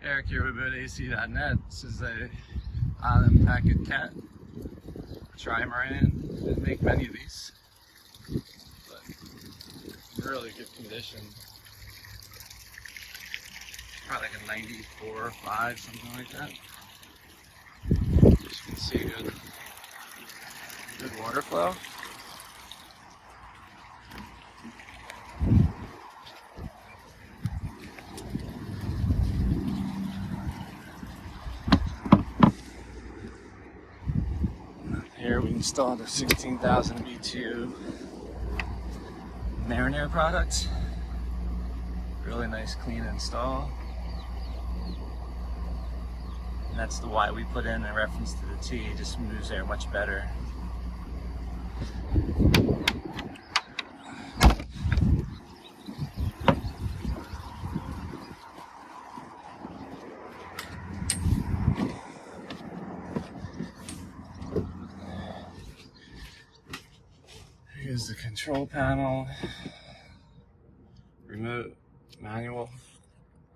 Eric here with AC.net. This is a unpacked cat, trimaran. Didn't make many of these, but in really good condition. Probably like a 94 or 5, something like that. As you can see, good water flow. Here we installed a 16,000 BTU Marinaire product. Really nice, clean install. And that's the Y we put in reference to the T. It just moves air much better. Here's the control panel, remote, manual.